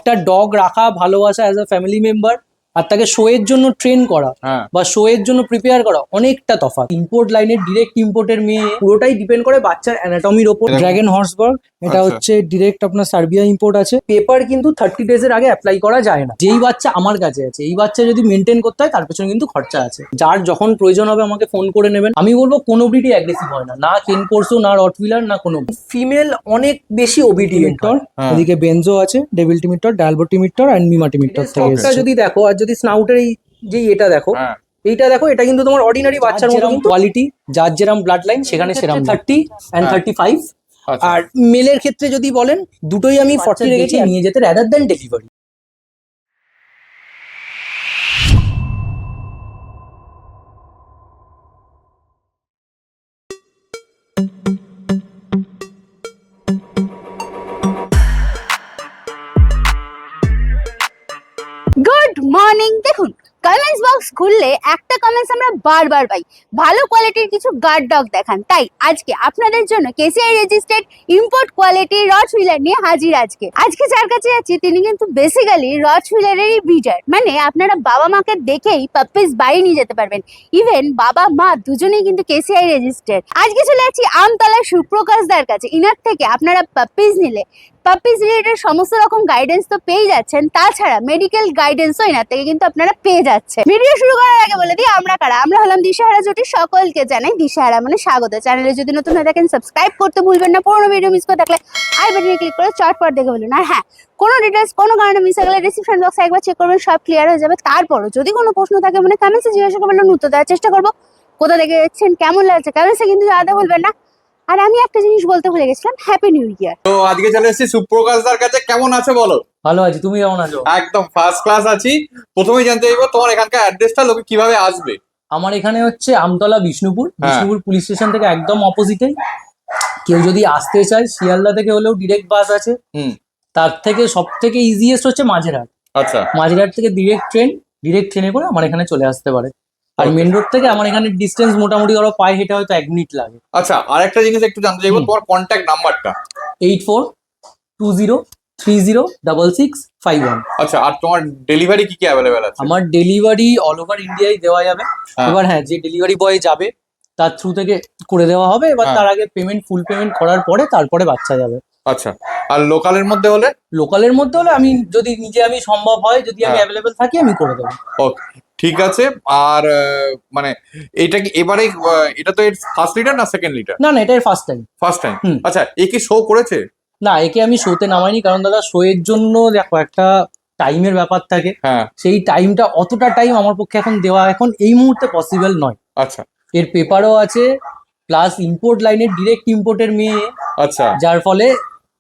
একটা ডগ রাখা, ভালোবাসা অ্যাজ আ ফ্যামিলি মেম্বার, আর তাকে শো এর জন্য ট্রেন করা বা শো এর জন্য প্রিপেয়ার করা অনেকটা তফাৎ। ইম্পোর্ট লাইনের ডিরেক্ট ইম্পোর্টের মেয়ে পুরোটাই ডিপেন্ড করে বাচ্চার অ্যানাটমির ওপর। ড্র্যাগন হর্সবার্গ এটা হচ্ছে ডিরেক্ট আপনার সার্বিয়া ইম্পোর্ট আছে। পেপার কিন্তু 30 days এর আগে অ্যাপ্লাই করা যায় না। যেই বাচ্চা আমার কাছে আছে, এই বাচ্চা যদি মেনটেন করতে হয় তার পেছনে কিন্তু খরচা আছে। যার যখন প্রয়োজন হবে আমাকে ফোন করে নেবেন। আমি বলবো কোনো ব্রিডই অ্যাগ্রেসিভ হয় না, না কেন কোর্সো, না রটভিলার, না কোনো। ফিমেল অনেক বেশি ওবিডিয়েন্ট। এদিকে বেনজো আছে, ডেভিল টিমিটর, ডালবো টিমিটর আর মিমা টিমিটর থেকে এসেছে। যদি দেখো, আর যদি স্নাউটের এই যে এটা দেখো, এইটা দেখো, এটা কিন্তু তোমার অর্ডিনারি বাচ্চার মতো কোয়ালিটি, যার যেরকম ব্লাড লাইন সেখানে সেরকম 30 and 35। আর মেলের ক্ষেত্রে যদি বলেন, দুটোই আমি 40 রেখেছি নিয়ে যেতে rather than delivery. Good morning. দেখুন, কমেন্টস বক্স খুললে একটা কমেন্টস আমরা বারবার পাই, ভালো কোয়ালিটির কিছু গার্ড ডগ দেখান। তাই আজকে আপনাদের জন্য কেসিআই রেজিস্টার্ড ইম্পোর্ট কোয়ালিটির রটভিলার নিয়ে হাজির। আজকে যার কাছে যাচ্ছি তিনি কিন্তু বেসিক্যালি রটভিলারেরই ব্রিডার, মানে আপনারা বাবা মাকে দেখেই পাপ্পিস বাড়ি নিয়ে যেতে পারবেন। ইভেন বাবা মা দুজনেই কিন্তু কেসিআই রেজিস্টার্ড। আজকে চলে যাচ্ছি আমতলার সুপ্রকাশ দার কাছে। ইনার থেকে আপনারা পাপ্পিস নিলে পাপ্পিস রিলেটেড সমস্ত রকম গাইডেন্স তো পেয়ে যাচ্ছেন, তাছাড়া মেডিকেল গাইডেন্সও এনার থেকে কিন্তু আপনারা পেয়ে যাচ্ছেন। ভিডিও শুরু করার আগে বলে দিই আমরা কারা। আমরা হলাম দিশাহারা জুটি। সকলকে জানাই দিশাহারা মানে স্বাগত। চ্যানেলে যদি নতুন হয়ে থাকেন সাবস্ক্রাইব করতে ভুলবেন না। পুরোনো ভিডিও মিস করে থাকলে আই বাটনে ক্লিক করে চটপট দেখে বলুন। আর হ্যাঁ, কোনো ডিটেলস কোনো কারণে মিস হয়ে গেলে ডিসক্রিপশন বক্সে একবার চেক করবেন, সব ক্লিয়ার হয়ে যাবে। তারপরও যদি কোনো প্রশ্ন থাকে মানে কমেন্টসে জিজ্ঞাসা করবেন, উত্তর দেওয়ার চেষ্টা করবো। কোথা থেকে যাচ্ছেন, কেমন লাগছে, কমেন্টসে কিন্তু জানাতে ভুলবেন না। আর আমি একটা জিনিস বলতে ভুলে গেছিলাম, হ্যাপি নিউ ইয়ার। তো আজকে চলে এসেছি সুপ্রকাশ দার কাছে। কেমন আছে বলো? ভালো আছি, তুমি কেমন আছো? একদম ফার্স্ট ক্লাস আছি। প্রথমেই জানতে চাইবো তোমার এখানকার অ্যাড্রেসটা, লোকে কিভাবে আসবে? আমার এখানে হচ্ছে আমতলা বিষ্ণুপুর পুলিশ স্টেশন থেকে একদম অপোজিটে। কেউ যদি আসতে চায় শিয়ালদা থেকে হলেও ডিরেক্ট বাস আছে। তার থেকে সব থেকে ইজিয়েস্ট হচ্ছে মাঝেরহাট। আচ্ছা, মাঝেরহাট থেকে ডিরেক্ট ট্রেনে করে আমার এখানে চলে আসতে পারে। আর মেন রোড থেকে আমার এখানে ডিস্টেন্স মোটামুটি ধরো পায়ে হেঁটে হয়তো 1 মিনিট লাগে। আচ্ছা, আর একটা জিনিস একটু জানতে চাইবো, তোমার কন্ট্যাক্ট নাম্বারটা? 8420366651। আচ্ছা, আর তোমার ডেলিভারি কি কি অ্যাভেলেবেল আছে? আমার ডেলিভারি অল ওভার ইন্ডিয়ায় দেওয়া যাবে। এবার হ্যাঁ, যে ডেলিভারি বয় যাবে তার থ্রু থেকে করে দেওয়া হবে। এবার তার আগে ফুল পেমেন্ট করার পরে তারপরে বাচ্চা যাবে। আচ্ছা, আর লোকালের মধ্যে হলে? লোকালের মধ্যে হলে আমি যদি আমি সম্ভব হয়, যদি আমি অ্যাভেলেবেল থাকি, আমি করে দেবো। ওকে, ঠিক আছে। আর মানে এটা কি এবারে এটা তো এর ফার্স্ট লিটার না সেকেন্ড লিটার? না, এটাই ফার্স্ট টাইম। আচ্ছা, এ কি শো করেছে? না, একে আমি শোতে নামাইনি, কারণ দাদা শো এর জন্য দেখো একটা টাইমের ব্যাপার থাকে। সেই টাইমটা, অতটা টাইম আমার পক্ষে এখন দেওয়া এখন এই মুহূর্তে পসিবল নয়। আচ্ছা, এর পেপারও আছে, প্লাস ইম্পোর্ট লাইনের ডিরেক্ট ইম্পোর্টের মেয়ে। আচ্ছা, যার ফলে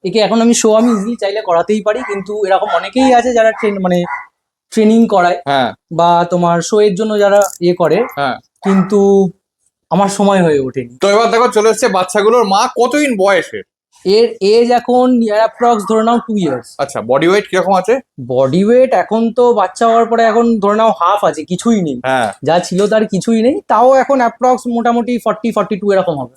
একে এখন আমি ইজিলি চাইলে করাতেই পারি, কিন্তু এরকম অনেকেই আছে যারা ট্রেনিং করায় বা তোমার শো এর জন্য যারা করে, কিন্তু আমার সময় হয়ে ওঠেনি। তো এবার দেখো চলে এসছে বাচ্চাগুলোর মা। কতদিন বয়সে? এর এজ এখন অ্যাপ্রক্স ধরে নাও 2 years। আচ্ছা, বডি ওয়েট কিরকম আছে? বডি ওয়েট এখন তো বাচ্চা হওয়ার পরে এখন ধরে নাও হাফ আছে, কিছুই নেই। যা ছিল তার কিছুই নেই, তাও এখন অ্যাপ্রক্স মোটামুটি 40-42 এরকম হবে।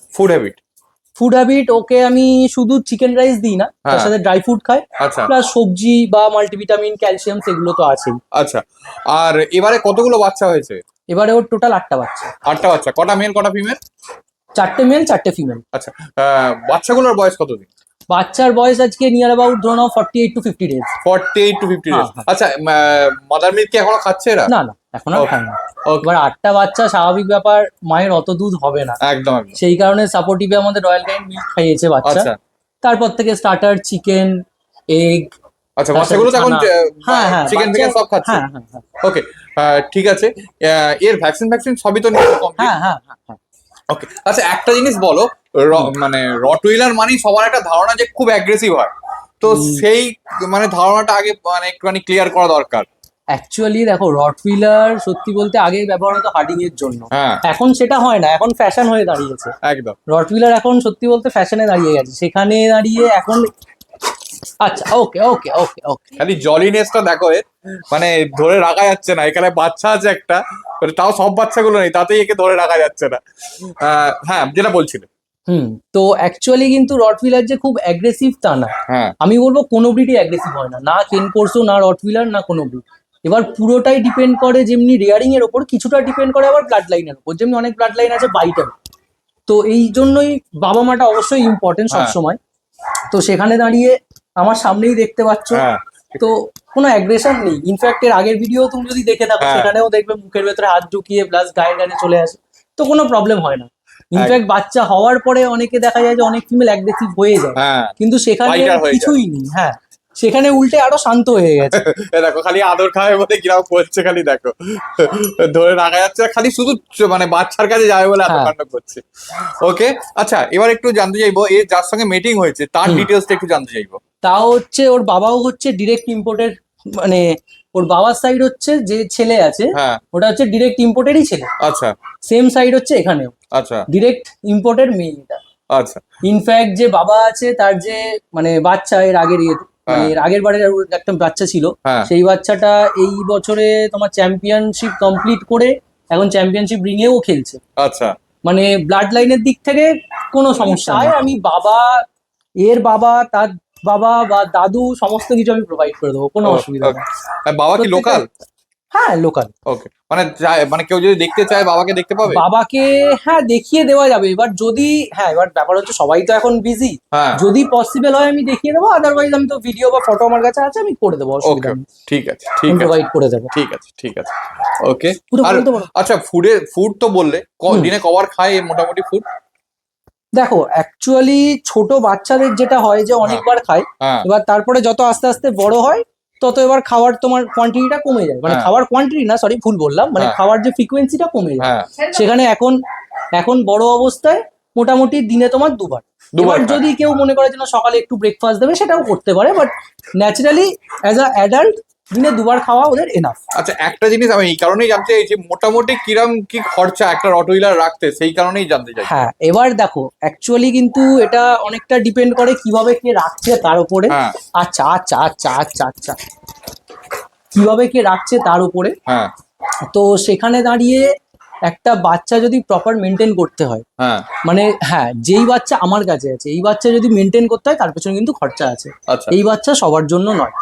ফুড হ্যাবিট ওকে আমি শুধু চিকেন রাইস দিই না, তার সাথে ড্রাই ফ্রুট খাই, প্লাস সবজি বা মাল্টিভিটামিন, ক্যালসিয়াম সেগুলো তো আছেই। আচ্ছা, আর এবারে কতগুলো বাচ্চা হয়েছে? এবারে ওর টোটাল 8টা বাচ্চা। 8টা বাচ্চা। কটা মেল কটা ফিমেল? 4টে মেল 4টে ফিমেল। আচ্ছা, বাচ্চাগুলোর বয়স কতদিন? বাচ্চার বয়স আজকে নিয়ার অ্যাবাউট ধরে নাও 48 to 50 days। 48 to 50 days। আচ্ছা, মাদার মিল্ক কি এখনো খাচ্ছে এরা? না, এখন আর খায় না। এবার 8টা বাচ্চা, স্বাভাবিক ব্যাপার, মায়ের অত দুধ হবে না একদম। সেই কারণে সাপোর্টিভে আমাদের রয়্যাল ক্যানিন মিল্ক খাইয়েছে বাচ্চা। তারপর থেকে স্টার্টার, চিকেন, এগ। আচ্ছা, বাচ্চাগুলো তো এখন চিকেন থেকে সব খাচ্ছে? ওকে, ঠিক আছে। এর ভ্যাকসিন সবই তো নিয়ে কমপ্লিট? হ্যাঁ। ওকে, আচ্ছা, একটা জিনিস বলো, মানে রটউইলার মানেই সবার একটা ধারণা যে খুব অ্যাগ্রেসিভ হয়, তো সেই মানে ধারণাটা আগে মানে একটুখানি ক্লিয়ার করা দরকার। অ্যাকচুয়ালি দেখো, রটউইলার সত্যি বলতে আগে ব্যবহার হতো হার্ডিং এর জন্য, এখন সেটা হয় না, এখন ফ্যাশন হয়ে দাঁড়িয়েছে। একদম, রটউইলার এখন সত্যি বলতে ফ্যাশনে দাঁড়িয়ে গেছে। সেখানে দাঁড়িয়ে এখন আচ্ছা, ওকে, খালি জলিনেসটা দেখো এর, মানে ধরে রাখা যাচ্ছে না। এখানে বাচ্চা আছে একটা, তাও সব বাচ্চাগুলো নেই, তাতেই একে ধরে রাখা যাচ্ছে না। হ্যাঁ, যেটা বলছিলে। তো অ্যাকচুয়ালি কিন্তু রটভিলার যে খুব অ্যাগ্রেসিভ তা না, হ্যাঁ আমি বলবো কোনো ব্রিডই অ্যাগ্রেসিভ হয় না, না কেন কোর্সো না রটভিলার না কোনো ব্রিড। এবার পুরোটাই ডিপেন্ড করে যেমনি রেয়ারিং এর ওপর, কিছুটা ডিপেন্ড করে আবার ব্লাড লাইনের ওপর, যেমনি অনেক ব্লাড লাইন আছে বাইটার। তো এই জন্যই বাবা মাটা অবশ্যই ইম্পর্টেন্ট সবসময়। তো সেখানে দাঁড়িয়ে আমার সামনেই দেখতে পাচ্ছ, হ্যাঁ তো কোনো অ্যাগ্রেশন নেই। ইনফ্যাক্ট এর আগের ভিডিও তুমি যদি দেখে থাকো হ্যাঁ। সেখানেও দেখবে মুখের ভেতরে হাত ঢুকিয়ে প্লাস গায়ে গায়ে চলে আসে, তো কোনো প্রবলেম হয় না। ইনফ্যাক্ট বাচ্চা হওয়ার পরে অনেকে দেখা যায় যে অনেক ফিমেল অ্যাগ্রেসিভ হয়ে যায়, হ্যাঁ কিন্তু সেখানে Fighter হয়ে কিছুই নেই। হ্যাঁ, সেখানে উল্টে আরো শান্ত হয়ে গেছে। এ দেখো খালি আদর খাওয়ার মধ্যে কিরকম করছে, খালি দেখো ধরে রাখা যাচ্ছে না, খালি শুধু মানে বাচ্চার কাছে যাবে বলে এত হ্যাঁ। কাণ্ড করছে। ওকে, আচ্ছা এবার একটু জানতে চাইবো এর যার সঙ্গে মিটিং হয়েছে তার ডিটেলসটা একটু জানতে চাইবো। তাও হচ্ছে ওর বাবাও হচ্ছে ডিরেক্ট ইম্পোর্টের, মানে ওর বাবার সাইড হচ্ছে যে ছেলে আছে হ্যাঁ ওটা হচ্ছে ডিরেক্ট ইম্পোর্টেরই ছেলে। আচ্ছা সেম সাইড হচ্ছে এখানেও আচ্ছা ডিরেক্ট ইম্পোর্টের মেয়ে এটা। আচ্ছা ইনফ্যাক্ট যে বাবা আছে তার যে মানে বাচ্চা এর আগের মানে এর আগের বারে একটা বাচ্চা ছিল, হ্যাঁ সেই বাচ্চাটা এই বছরে তোমার চ্যাম্পিয়নশিপ কমপ্লিট করে এখন চ্যাম্পিয়নশিপ রিংয়েও খেলছে। আচ্ছা মানে ব্লাড লাইনের দিক থেকে কোনো সমস্যা নেই। আমি বাবা, এর বাবা, তার বাবা বা দাদু সমস্ত কিছু আমি প্রোভাইড করে দেবো, কোনো অসুবিধা নেই। বাবা কি লোকাল? হ্যাঁ লোকাল। ওকে, মানে মানে কেউ যদি দেখতে চায় বাবাকে দেখতে পাবে? বাবাকে হ্যাঁ দেখিয়ে দেওয়া যাবে। এবার যদি এবার ব্যাপার হচ্ছে সবাই তো এখন বিজি, হ্যাঁ যদি পসিবল হয় আমি দেখিয়ে দেবো, আদারওয়াইজ আমি তো ভিডিও বা ফটো আমার কাছে আছে, আমি করে দেবো, অসুবিধা ওকে নেই, ঠিক আছে ঠিক আছে প্রোভাইড করে দেবো। ঠিক আছে ঠিক আছে ওকে। পুরো আর বলতে পারো। আচ্ছা ফুড তো বললে দিনে কবার খায় মোটামুটি ফুড? দেখো অ্যাকচুয়ালি ছোট বাচ্চাদের যেটা হয় যে অনেকবার খায়, হ্যাঁ এবার তারপরে যত আস্তে আস্তে বড় হয় তত এবার খাওয়ার তোমার কোয়ান্টিটিটা কমে যায়, মানে হ্যাঁ। খাওয়ার কোয়ান্টিটি না, সরি ভুল বললাম, মানে হ্যাঁ। খাওয়ার যে ফ্রিকোয়েন্সিটা কমে যায়। হ্যাঁ সেখানে এখন বড় অবস্থায় মোটামুটি দিনে তোমার দুবার। দুবার এবার খায়। যদি কেউ মনে করে যে না সকালে একটু ব্রেকফাস্ট দেবে সেটাও করতে পারে, but naturally as a adult দিনে দুবার খাওয়া ওদের এনাফ। আচ্ছা একটা জিনিস আমি এই কারণেই জানতে চাইছি, মোটামুটি কিরম কি খরচা একটা রটউইলার রাখতে, সেই কারণেই জানতে চাই। হ্যাঁ এবার দেখো অ্যাকচুয়ালি কিন্তু এটা অনেকটা ডিপেন্ড করে কিভাবে কে রাখছে তার উপরে। হ্যাঁ আচ্ছা আচ্ছা আচ্ছা আচ্ছা আচ্ছা কিভাবে কে রাখছে তার উপরে। হ্যাঁ তো সেখানে দাঁড়িয়ে একটা বাচ্চা যদি প্রপার মেনটেন করতে হয়, হ্যাঁ মানে যেই বাচ্চা আমার কাছে আছে এই বাচ্চা যদি মেনটেন করতে হয় তার পেছনে কিন্তু খরচা আছে। আচ্ছা এই বাচ্চা সবার জন্য নয়।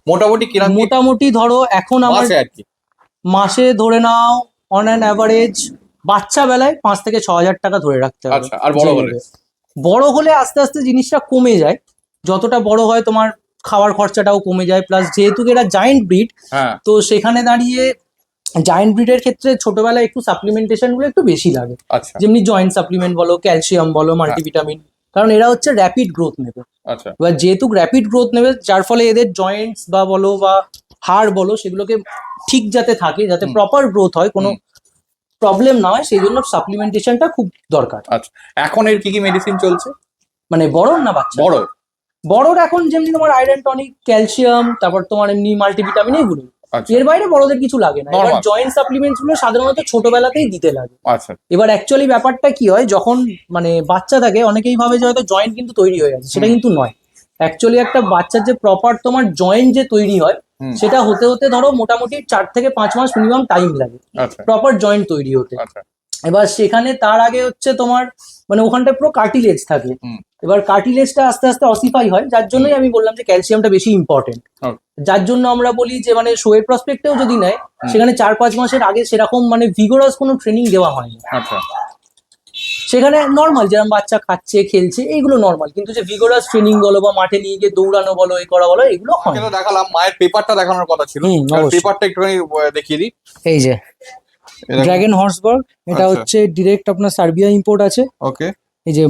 মোটামুটি কিরম কি মোটামুটি ধরো এখন আমার মাসে আর কি? মাসে ধরে নাও অন অ্যান অ্যাভারেজ বাচ্চা বেলায় 5 থেকে 6 হাজার টাকা ধরে রাখতে হবে। আচ্ছা, আর বড় যে হলে? নেবে। বড় হলে আস্তে আস্তে জিনিসটা কমে যায়, যতটা বড় হয় তোমার খাওয়ার খরচাটাও কমে যায়, প্লাস যেহেতু এরা জায়েন্ট ব্রিড, হ্যাঁ তো সেখানে দাঁড়িয়ে জায়েন্ট ব্রিডের ক্ষেত্রে ছোটবেলায় একটু সাপ্লিমেন্টেশন গুলো একটু বেশি লাগে, আচ্ছা যেমনি জয়েন্ট সাপ্লিমেন্ট বলো, ক্যালসিয়াম বলো, মাল্টিভিটামিন, কারণ এরা হচ্ছে র্যাপিড গ্রোথ নেবে। আচ্ছা এবার যেহেতু র্যাপিড গ্রোথ নেবে যার ফলে এদের জয়েন্টস বা বলো বা হাড় বলো সেগুলোকে ঠিক যাতে থাকে, যাতে প্রপার গ্রোথ হয়, কোনো প্রবলেম না হয়, সেই জন্য সাপ্লিমেন্টেশনটা খুব দরকার। আচ্ছা এখন এর কি কি মেডিসিন চলছে? মানে বড় না বাচ্চা? বড় বড়র এখন যেমনি তোমার আয়রন টনিক, ক্যালসিয়াম, তারপর তোমার এমনি মাল্টিভিটামিন, এগুলো। আচ্ছা এর বাইরে বড়দের কিছু লাগে না। এবার Normal. জয়েন্ট সাপ্লিমেন্টস গুলো সাধারণত ছোটবেলাতেই দিতে লাগে। আচ্ছা এবার অ্যাকচুয়ালি ব্যাপারটা কি হয়, যখন মানে বাচ্চা থাকে অনেকেই ভাবে যে হয়তো জয়েন্ট কিন্তু তৈরি হয়ে গেছে, সেটা কিন্তু নয়। অ্যাকচুয়ালি একটা বাচ্চার যে প্রপার তোমার জয়েন্ট যে তৈরি হয় হুম। সেটা হতে হতে ধরো মোটামুটি 4 থেকে 5 মাস মিনিমাম টাইম লাগে আচ্ছা প্রপার জয়েন্ট তৈরি হতে। আচ্ছা এবার সেখানে তার আগে হচ্ছে তোমার মানে ওখানটা পুরো কার্টিলেজ থাকে। হুম। এবার কার্টিলেজটা আস্তে আস্তে অসিফাই হয়, যার জন্যই আমি বললাম যে ক্যালসিয়ামটা বেশি ইম্পর্টেন্ট। Okay. যার জন্য আমরা বলি যে মানে শোয়ের প্রসপেক্টেও যদি নেয় সেখানে 4-5 মাসের আগে সেরকম মানে ভিগোরাস কোনো ট্রেনিং দেওয়া হয় না। আচ্ছা সেখানে নর্মাল যেরকম বাচ্চা খাচ্ছে খেলছে এইগুলো নর্মাল, কিন্তু যে ভিগোরাস ট্রেনিং বলো বা মাঠে নিয়ে গিয়ে দৌড়ানো বলো, এই করা বলো, এগুলো হয় মাকে না। তো দেখালাম, মায়ের পেপারটা দেখানোর কথা ছিল, হুম, অবশ্যই। পেপারটা একটুখানি দেখিয়ে দিই। এই যে ড্রাগন হর্সবার্গ, এটা আচ্ছা। হচ্ছে ডিরেক্ট আপনার সার্বিয়া ইম্পোর্ট আছে। ওকে এই যে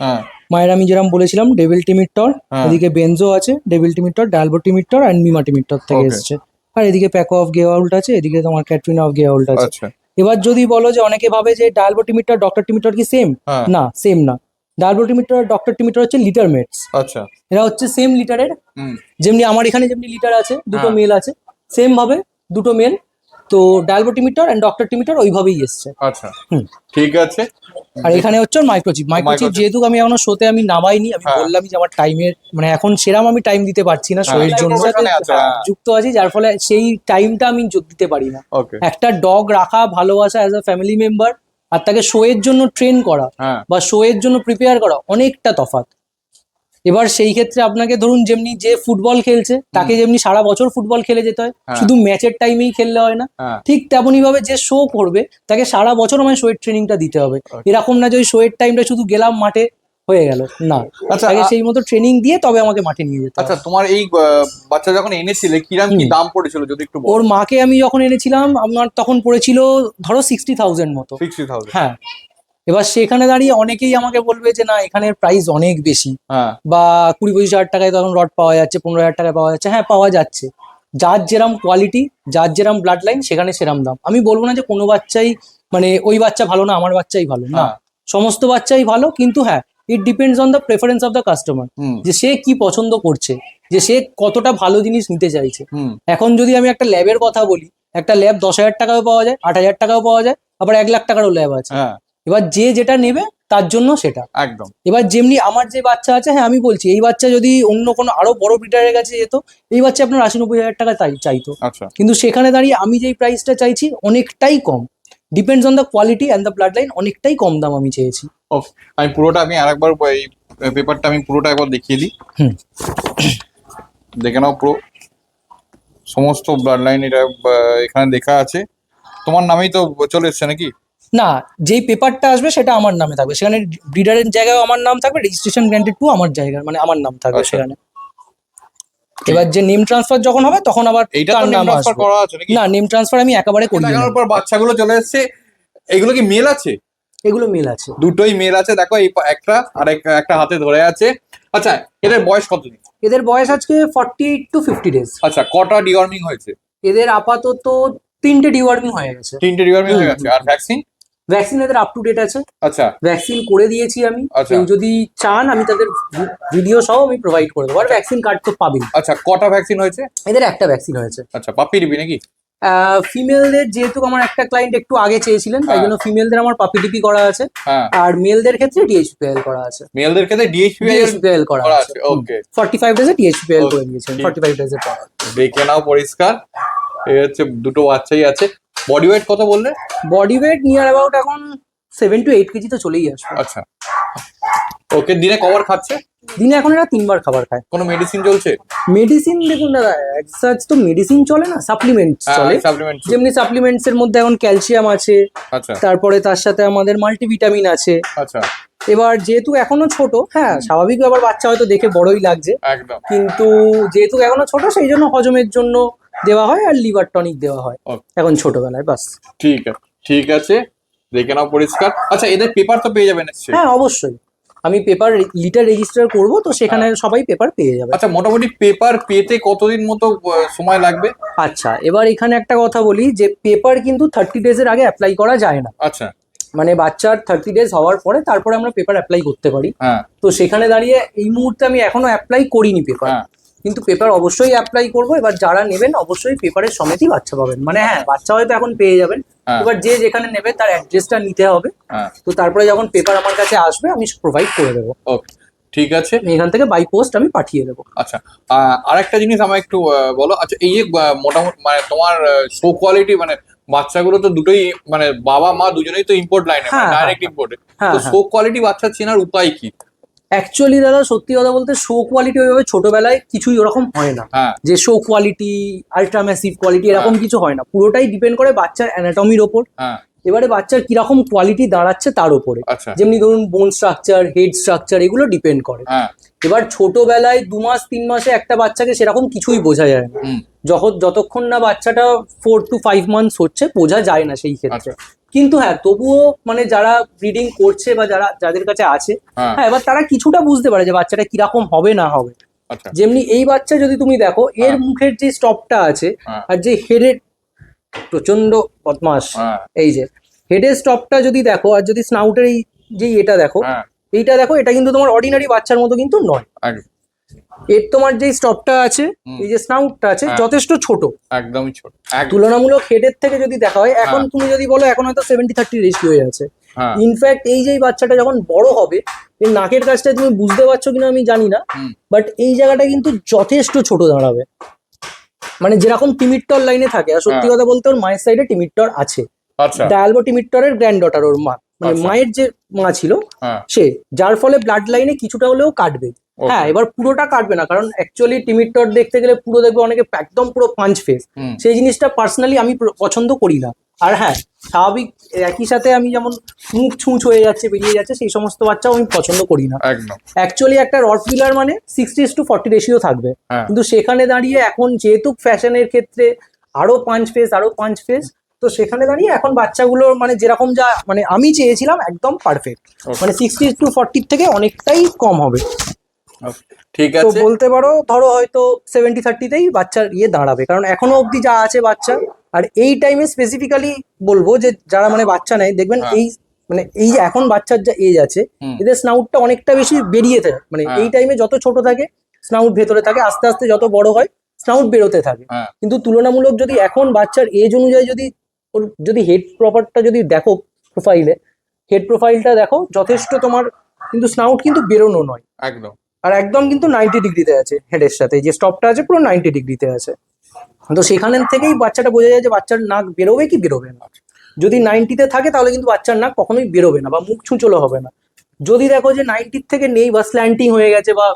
হ্যাঁ মায়ের আমি যেরকম বলেছিলাম ডেভিল টিমিটর, হ্যাঁ। এদিকে বেনজো আছে, ডেভিল টিমিটর, ডালবো টিমিটর অ্যান্ড মিমা টিমিটর থেকে Okay. এসছে। আর এদিকে প্যাকো অফ গেওয়াল্ট আছে, এদিকে তোমার ক্যাটরিনা অফ গেওয়াল্ট আছে। আচ্ছা এবার যদি বলো যে অনেকে ভাবে যে ডালবো টিমিটর ডক্টর টিমিটর কি সেম, হ্যাঁ না সেম না। ডালবো টিমিটর আর ডক্টর টিমিটর হচ্ছে লিটার মেটস, আচ্ছা এরা হচ্ছে সেম লিটারের। হুম যেমনি আমার এখানে যেমনি লিটার আছে, দুটো হ্যাঁ। মেল আছে, সেম ভাবে দুটো মেল। তো ডালবো টিমিটর অ্যান্ড ডক্টর টিমিটর ওইভাবেই এসছে। আচ্ছা হুম। ঠিক আছে। আর এখানে হচ্ছে মাইক্রোচিপ। Microchip। যেহেতু আমি এখনো শোতে আমি নামাইনি, আমি হ্যাঁ। বললামই যে আমার টাইমের মানে এখন সেরাম আমি টাইম দিতে পারছি না শোয়ের হ্যাঁ, জন্য, ওখানে আছে, হ্যাঁ। যুক্ত আছি, যার ফলে সেই টাইমটা আমি দিতে পারি না। ওকে একটা ডগ রাখা ভালোবাসা অ্যাজ আ ফ্যামিলি মেম্বার আর তাকে শো এর জন্য ট্রেন করা বা শো এর জন্য প্রিপেয়ার করা অনেকটা তফাৎ। এবার সেই ক্ষেত্রে আপনাকে ধরুন যেমনি যে ফুটবল খেলছে তাকে যেমনি সারা বছর ফুটবল খেলে যেতে হয়, শুধু ম্যাচের টাইমেই খেললে হয় না, ঠিক তেমনই ভাবে যে শো করবে তাকে সারা বছর আমার শো এর ট্রেনিংটা দিতে হবে। এরকম না যে ওই শো এর টাইমটা শুধু গেলাম মাঠে হয়ে গেল, না, তাকে সেই মতো ট্রেনিং দিয়ে তবে আমাকে মাঠে নিয়ে যেতে হবে। আচ্ছা, তোমার এই বাচ্চা যখন এনেছিলে কিরকম কি দাম পড়েছিল যদি একটু বলো? ওর মাকে আমি যখন এনেছিলাম আমার তখন পড়েছিল ধরো 60,000 মতো। 60,000? হ্যাঁ। এবার সেখানে দাঁড়িয়ে অনেকেই আমাকে বলবে যে না এখানের প্রাইস অনেক বেশি, বা 20-25 হাজার টাকায় তখন রড পাওয়া যাচ্ছে, 15,000 টাকায় পাওয়া যাচ্ছে। হ্যাঁ, পাওয়া যাচ্ছে। যার যেরাম কোয়ালিটি, যার যেরাম ব্লাড লাইন, সেখানে সেরাম দাম। আমি বলবো না যে কোনো বাচ্চাই মানে ওই বাচ্চা ভালো না, আমার বাচ্চাই ভালো না, সমস্ত বাচ্চাই ভালো। কিন্তু হ্যাঁ, it depends on the preference of the customer, যে সে কি পছন্দ করছে, যে সে কতটা ভালো জিনিস নিতে চাইছে। এখন যদি আমি একটা ল্যাবের কথা বলি, একটা ল্যাব 10,000 টাকাও পাওয়া যায়, 8,000 টাকাও পাওয়া যায়, আবার 1 লাখ টাকারও ল্যাব আছে। এবার যে যেটা নেবে তার জন্য সেটা একদম। এবার যেমনি আমার যে বাচ্চা আছে, হ্যাঁ আমি বলছি এই বাচ্চা যদি অন্য কোনো আরো বড় ব্রিডারের কাছে যেত, এই বাচ্চা আপনার 80-90 হাজার টাকা চাইতো। কিন্তু সেখানে দাঁড়িয়ে আমি যেই প্রাইসটা চাইছি অনেকটাই কম। Depends on the quality and the blood line, অনেকটাই কম দাম আমি চেয়েছি। আমি পুরোটা আমি আরেকবার এই পেপারটা আমি পুরোটা একবার দেখিয়ে দিই। দেখে নাও, পুরো সমস্ত ব্লাড লাইন এটা এখানে লেখা আছে। তোমার নামেই তো চলে এসছে নাকি? না, যেই পেপারটা আসবে সেটা আমার নামে থাকবে, সেখানে ব্রিডারের জায়গায় আমার নাম থাকবে, রেজিস্ট্রেশন গ্র্যান্টেড টু আমার জায়গায়, মানে আমার নাম থাকবে সেখানে। এবার যে নেম ট্রান্সফার যখন হবে তখন আবার তার নাম আসবে। না, নেম ট্রান্সফার আমি একেবারে করি না। দেখানোর পর বাচ্চাগুলো চলে এসেছে। এগুলো কি মেল আছে? এগুলো মেল আছে, দুটোই মেল আছে। দেখো এই একটা আর একটা হাতে ধরে আছে। আচ্ছা, এদের বয়স কতদিন? এদের বয়স আজকে 48 to 50 ডেজ। আচ্ছা, কটা ডিওয়ার্মিং হয়েছে? এদের আপাতত 3টে ডিওয়ার্মিং হয়ে গেছে। 3টে ডিওয়ার্মিং হয়ে গেছে। আর ভ্যাকসিন? ভ্যাকসিন এদের আপ টু ডেট আছে। আচ্ছা, ভ্যাকসিন করে দিয়েছি আমি। কেউ যদি চান আমি তাদের ভিডিও সহ আমি প্রোভাইড করে দেবো, আর ভ্যাকসিন কার্ড তো পাবেন। আচ্ছা, কটা ভ্যাকসিন হয়েছে? এদের একটা ভ্যাকসিন হয়েছে। আচ্ছা, পাপি দিবি নাকি? ফিমেলদের যেহেতু আমার একটা ক্লায়েন্ট একটু আগে চেয়েছিলেন, তাই জন্য ফিমেলদের আমার পাপি ডিপি করা আছে। আর মেলদের ক্ষেত্রে ডিএইচপিএল করা আছে। মেলদের ক্ষেত্রে ডিএইচপিএল করা আছে। ওকে, 45 ডেজে ডিএইচপিএল করে নিয়েছেন। 45 ডেজের পর দেখে নাও পরিষ্কার। এই হচ্ছে দুটো বাচ্চাই আছে। বডি ওয়েট কত বললে? বডি ওয়েট নিয়ার অ্যাবাউট এখন 7 to 8 কেজি তো চলেই আসবে। আচ্ছা, ওকে। দিনে কবার খাচ্ছে? দিনে এখন এরা 3 বার খাবার খায়। কোনো মেডিসিন চলছে? মেডিসিন দেখুন দাদা, এক্সাজ তো মেডিসিন চলে না, সাপ্লিমেন্টস চলে। যেমনি সাপ্লিমেন্টস এর মধ্যে এখন ক্যালসিয়াম আছে, তারপরে তার সাথে আমাদের মাল্টিভিটামিন আছে। আচ্ছা, এবার যেহেতু এখনো ছোট, হ্যাঁ স্বাভাবিক ব্যাপার, বাচ্চা হয়তো দেখে বড়ই লাগছে, একদম, কিন্তু যেহেতু এখনো ছোট সেই জন্য হজমের জন্য দেওয়া হয়, আর লিভার টনিক দেওয়া হয় এখন ছোটবেলায়, বাস। ঠিক আছে, ঠিক আছে, দেখে নাও পরিষ্কার। আচ্ছা, এদের পেপার তো পেয়ে যাবেন? হ্যাঁ অবশ্যই, আমি পেপার লিটার রেজিস্টার করব, তো সেখানে সবাই পেপার পেয়ে যাবে। আচ্ছা, মোটামুটি পেপার পেতে কতদিন মতো সময় লাগবে? আচ্ছা, এবার এখানে একটা কথা বলি যে পেপার কিন্তু 30 ডেজের আগে অ্যাপ্লাই করা যায় না। আচ্ছা, মানে বাচ্চার 30 ডেজ হওয়ার পরে তারপরে আমরা পেপার অ্যাপ্লাই করতে পারি। তো সেখানে দাঁড়িয়ে এই মুহূর্তে আমি এখনো অ্যাপ্লাই করিনি পেপার, কিন্তু পেপার অবশ্যই অ্যাপ্লাই করবো। এবার যারা নেবেন অবশ্যই পেপারের সমেতই বাচ্চা পাবেন, মানে হ্যাঁ বাচ্চা হয়তো এখন পেয়ে যাবেন, এবার যে যেখানে নেবে তার অ্যাড্রেসটা নিতে হবে। তো তারপরে যখন পেপার আমার কাছে আসবে আমি প্রোভাইড করে দেবো। ওকে, ঠিক আছে, এখান থেকে বাই পোস্ট আমি পাঠিয়ে দেবো। আচ্ছা, আরেকটা জিনিস আমায় একটু বলো। আচ্ছা, এই যে মোটামুটি মানে তোমার শো কোয়ালিটি, মানে বাচ্চাগুলো তো দুটোই মানে বাবা মা দুজনেই তো ইম্পোর্ট লাইনে, ডাইরেক্ট ইম্পোর্টে, তো শো কোয়ালিটি বাচ্চা চেনার উপায় কি? অ্যাকচুয়ালি দাদা সত্যি কথা বলতে শো কোয়ালিটি ওইভাবে ছোটবেলায় কিছুই ওরকম হয় না, যে show quality ultra massive quality এরকম কিছু হয় না। পুরোটাই ডিপেন্ড করে বাচ্চার অ্যানাটমির ওপর। এবারে বাচ্চার কিরকম কোয়ালিটি দাঁড়াচ্ছে তার উপরে, যেমনি ধরুন বোন স্ট্রাকচার, হেড স্ট্রাকচার, এগুলো ডিপেন্ড করে। এবার ছোটবেলায় 2 মাস 3 মাসে একটা বাচ্চাকে সেরকম কিছুই বোঝা যায় না, যতক্ষণ না বাচ্চাটা 4 to 5 মান্থস হচ্ছে বোঝা যায় না সেই ক্ষেত্রে। কিন্তু হ্যাঁ তবুও মানে যারা ব্রিডিং করছে বা যাদের কাছে আছে, হ্যাঁ এবার তারা কিছুটা বুঝতে পারে যে বাচ্চাটা কিরকম হবে না হবে। যেমনি এই বাচ্চা যদি তুমি দেখো, এর মুখের যে স্টপটা আছে আর যে হেডের, প্রচন্ড বদমাস, এই যে হেডের স্টপটা যদি দেখো, আর যদি স্নাউটের এই যে এটা দেখো, এইটা দেখো, এটা কিন্তু তোমার অর্ডিনারি বাচ্চার মতো কিন্তু নয়। এর তোমার যে স্টপটা আছে, এই যে স্নাউটটা আছে, যথেষ্ট ছোট, একদমই ছোট, তুলনামূলক হেডের থেকে যদি দেখা হয়। এখন তুমি যদি বলো এখন হয়তো 70-30 রেশিও হয়ে আছে। ইনফ্যাক্ট এই যে বাচ্চাটা যখন বড় হবে, এর নাকের কাছটা তুমি বুঝতে পারছো কিনা আমি জানি না, বাট এই জায়গাটা কিন্তু যথেষ্ট ছোট দাঁড়াবে, মানে যেরকম টিমিটর লাইনে থাকে। আর সত্যি কথা বলতে ওর মায়ের সাইডে টিমিটর আছে, আচ্ছা ডায়ালবো টিমিটরের গ্র্যান্ড ডটার ওর মা, মানে আচ্ছা। মায়ের যে মা ছিল সে, যার ফলে ব্লাড লাইনে কিছুটা হলেও কাটবে। হ্যাঁ, এবার পুরোটা কাটবে না, কারণ অ্যাকচুয়ালি টিমিটর দেখতে গেলে পুরো দেখবে অনেকে একদম পুরো পাঞ্চ ফেস, সেই জিনিসটা পার্সোনালি আমি পছন্দ করি না। আর হ্যাঁ, স্বাভাবিক একই সাথে আমি যেমন মুখ ছুঁচ হয়ে যাচ্ছে, বেরিয়ে যাচ্ছে, সেই সমস্ত বাচ্চাও আমি পছন্দ করি না। একদম। অ্যাকচুয়ালি একটা রটভিলার মানে 60:40 রেশিও থাকবে, কিন্তু সেখানে দাঁড়িয়ে এখন যেহেতু ফ্যাশনের ক্ষেত্রে আরো পাঞ্চ ফেস, তো সেখানে দাঁড়িয়ে এখন বাচ্চাগুলো মানে যেরকম যা মানে আমি চেয়েছিলাম একদম পারফেক্ট, মানে 60:40 থেকে অনেকটাই কম হবে। ঠিক তো আছে, বলতে পারো ধরো হয়তো 70-30তেই বাচ্চার দাঁড়াবে, কারণ এখনো অবধি যা আছে বাচ্চা। আর এই টাইমে স্পেসিফিক্যালি বলবো যে যারা মানে বাচ্চা নেয় দেখবেন এই মানে এই যে এখন বাচ্চার যা এজ আছে, এদের স্নাউটটা অনেকটা বেশি বেরিয়ে থাকে, মানে এই টাইমে যত ছোট থাকে স্নাউট ভেতরে থাকে, আস্তে আস্তে যত বড় হয় স্নাউট বেরোতে থাকে। কিন্তু তুলনামূলক যদি এখন বাচ্চার এজ অনুযায়ী যদি হেড প্রপারটা যদি দেখো প্রোফাইলে, হেড প্রোফাইলটা দেখো যথেষ্ট তোমার, কিন্তু স্নাউট কিন্তু বেরোনো নয় একদম। আর একদম কিন্তু 90 ডিগ্রিতে আছে, হেডের সাথে যে স্টপটা আছে পুরো 90 ডিগ্রিতে আছে। তো সেখান থেকেই বাচ্চাটা বোঝা যায় যে বাচ্চার নাক বেরোবে কি বেরোবে না। যদি 90-তে থাকে তাহলে কিন্তু বাচ্চার নাক কখনোই বেরোবে না বা মুখ ছুঁচলো হবে না। যদি দেখো যে 90 থেকে নেই বা স্ল্যান্টিং হয়ে গেছে বা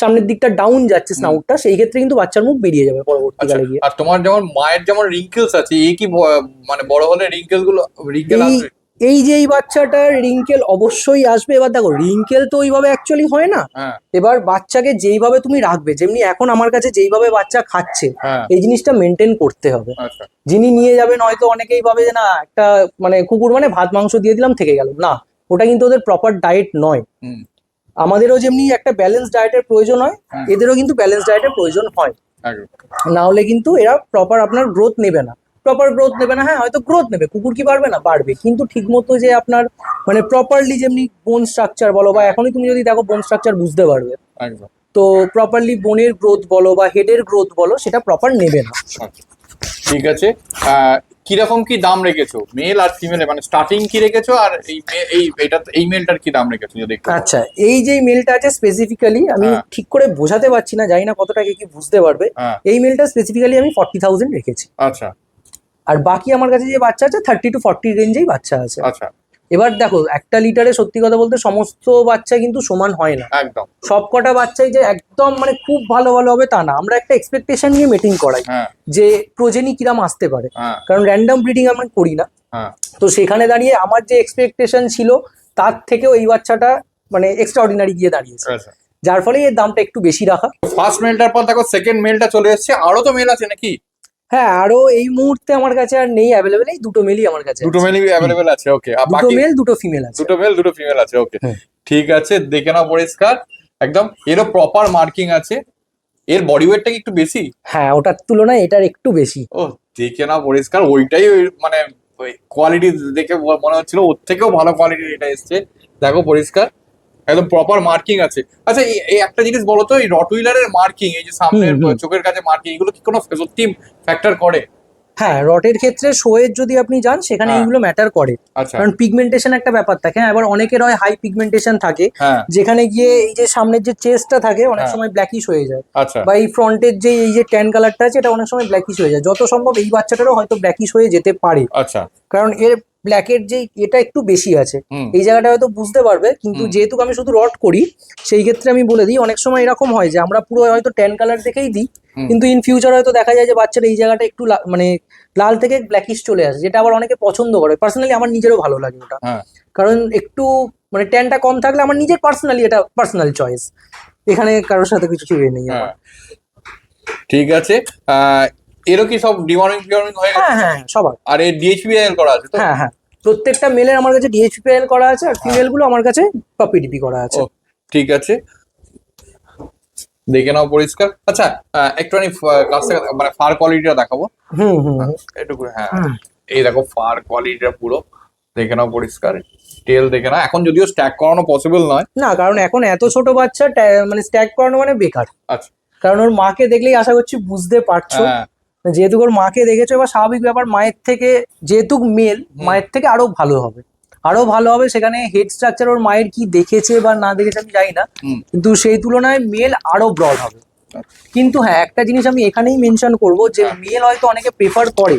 সামনের দিকটা ডাউন যাচ্ছে স্নাউটটা, সেই ক্ষেত্রে কিন্তু বাচ্চার মুখ বেরিয়ে যাবে পরবর্তীকালে গিয়ে। আর তোমার যেমন মায়ের যেমন রিঙ্কেলস আছে, এই কি মানে বড় হলে রিঙ্কেল আসবে? এই যে এই বাচ্চাটার রিঙ্কেল অবশ্যই আসবে। এবার দেখো রিঙ্কেল তো ওইভাবে অ্যাকচুয়ালি হয় না, এবার বাচ্চাকে যেইভাবে তুমি রাখবে, যেমনি এখন আমার কাছে যেইভাবে বাচ্চা খাচ্ছে এই জিনিসটা মেনটেন করতে হবে। যিনি নিয়ে যাবেন হয়তো অনেকেই ভাবে যে না একটা মানে কুকুর মানে ভাত মাংস দিয়ে দিলাম থেকে গেল, না, ওটা কিন্তু ওদের প্রপার ডায়েট নয়। আমাদেরও যেমনি একটা ব্যালেন্স ডায়েটের প্রয়োজন হয়, এদেরও কিন্তু ব্যালেন্স ডায়েটের প্রয়োজন হয়, না হলে কিন্তু এরা প্রপার আপনার গ্রোথ নেবে না। হ্যাঁ হয়তো গ্রোথ নেবে, কুকুর কি বাড়বে না, বাড়বে, কিন্তু ঠিক মতো যে আপনার মানে প্রপারলি যেমনি বোন স্ট্রাকচার বলো বা এখনই তুমি যদি দেখো বোন স্ট্রাকচার বুঝতে পারবে, তো প্রপারলি বোনের গ্রোথ বলো বা হেডের গ্রোথ বলো সেটা প্রপার নেবে না। ঠিক আছে, কিরকম কি দাম রেখেছো মেল আর ফিমেলে, মানে স্টার্টিং কি রেখেছো, আর এই মেলটার কি দাম রেখেছো যদি একটু? আচ্ছা, এই যে মেলটা আছে স্পেসিফিক্যালি আমি ঠিক করে বোঝাতে পারছি না, জানি না কতটা কি বুঝতে পারবে। এই মেলটা স্পেসিফিক্যালি আমি 40,000 রেখেছি। আচ্ছা। আর বাকি আমার কাছে যে বাচ্চা আছে 30-40 রেঞ্জেই বাচ্চা আছে। আচ্ছা। এবার দেখো একটা লিটারে সত্যি কথা বলতে সমস্ত বাচ্চা কিন্তু সমান হয় না, একদম। সব কটা বাচ্চাই যে একদম মানে খুব ভালো হবে তা না। আমরা একটা এক্সপেকটেশন নিয়ে মিটিং করাই যে প্রোজেনি কিরাম আসতে পারে, কারণ র্যান্ডম ব্রিডিং আমরা করি না। তো সেখানে দাঁড়িয়ে আমার যে এক্সপেকটেশন ছিল তার থেকেও এই বাচ্চাটা মানে এক্সট্রা অর্ডিনারি গিয়ে দাঁড়িয়েছে, যার ফলে এর দামটা একটু বেশি রাখা। ফার্স্ট মেলটার পর দেখো সেকেন্ড মেলটা চলে এসেছে, আরো তো মেল আছে নাকি? হ্যাঁ, আরো এই মুহূর্তে আমার কাছে আর নেই অ্যাভেলেবেল, এই দুটো মেলই আমার কাছে, দুটো মেলই অ্যাভেলেবেল আছে। ওকে, আর দুটো মেল দুটো ফিমেল আছে, দুটো মেল দুটো ফিমেল আছে। ওকে, ঠিক আছে, দেখে নাও পরিষ্কার একদম। এরও প্রপার মার্কিং আছে। এর বডি ওয়েটটা কি একটু বেশি? হ্যাঁ, ওটার তুলনায় এটার একটু বেশি। ও, দেখে নাও পরিষ্কার, ওইটাই মানে কোয়ালিটি দেখে মনে হচ্ছিল ওর থেকেও ভালো কোয়ালিটির এটা এসছে। দেখো পরিষ্কার একদম প্রপার মার্কিং আছে। আচ্ছা, এই একটা জিনিস বলো তো, এই রটউইলারের মার্কিং, এই যে সামনের চোখের কাছে মার্কিং, এগুলো কি কোনো সত্যি ফ্যাক্টর করে? হ্যাঁ, রটের ক্ষেত্রে শোয়ের যদি আপনি যান সেখানে এইগুলো ম্যাটার করে, কারণ পিগমেন্টেশন একটা ব্যাপার থাকে। হ্যাঁ, এবার অনেকের হয় হাই পিগমেন্টেশন থাকে, যেখানে গিয়ে এই যে সামনের যে চেস্টটা থাকে অনেক সময় ব্ল্যাকিশ হয়ে যায়, বা এই ফ্রন্টের যে এই যে ট্যান কালারটা আছে এটা অনেক সময় ব্ল্যাকিশ হয়ে যায়। যত সম্ভব এই বাচ্চাটারও হয়তো ব্ল্যাকিশ হয়ে যেতে পারে, কারণ এর ব্ল্যাকের যে এটা একটু বেশি আছে, এই জায়গাটা হয়তো বুঝতে পারবে। কিন্তু যেহেতু আমি শুধু রট করি সেই ক্ষেত্রে আমি বলে দিই, অনেক সময় এরকম হয় যে আমরা পুরো হয়তো ট্যান কালার দেখেই দিই, কিন্তু ইন ফিউচার হয়তো দেখা যায় যে বাচ্চার এই জায়গাটা একটু মানে লাল থেকে ব্ল্যাকিশ চলে আসে, যেটা আবার অনেকে পছন্দ করে। পার্সোনালি আমার নিজেরও ভালো লাগে ওটা, কারণ একটু মানে ট্যানটা কম থাকলে আমার নিজের পার্সোনালি এটা পার্সোনাল চয়েস, এখানে কারোর সাথে কিছু নেই আমার। ঠিক আছে, এরও কি সব ডিওয়ার্মিং হয়ে গেছে? হ্যাঁ, সবার। আর এর ডিএইচপিআইএল করা আছে তো? হ্যাঁ, প্রত্যেকটা মেলের আমার কাছে ডিএইচপিআইএল করা আছে, আর ফিমেল গুলো আমার কাছে PUPPY করা আছে। ঠিক আছে, দেখে নাও পরিষ্কার। আচ্ছা, একটুখানি কাছ থেকে মানে ফার কোয়ালিটিটা দেখাবো। এটুকু। হ্যাঁ, এই দেখো ফার কোয়ালিটিটা পুরো দেখে নাও পরিষ্কার। টেল দেখে নাও। এখন যদিও স্ট্যাক করানো পসিবল নয় না, কারণ এখন এত ছোট বাচ্চা মানে স্ট্যাক করানো মানে বেকার। আচ্ছা, কারণ ওর মাকে দেখলেই আশা করছি বুঝতে পারছো, যেহেতু ওর মাকে দেখেছো, এবার স্বাভাবিক ব্যাপার মায়ের থেকে যেহেতু মেল মায়ের থেকে আরো ভালো হবে। সেখানে হেড স্ট্রাকচার ওর মায়ের কি দেখেছে বা না দেখেছে আমি জানি না, কিন্তু সেই তুলনায় মেল আরো ব্রড হবে। কিন্তু হ্যাঁ, একটা জিনিস আমি এখানেই মেনশন করব যে মেল হয়তো অনেকে প্রেফার করে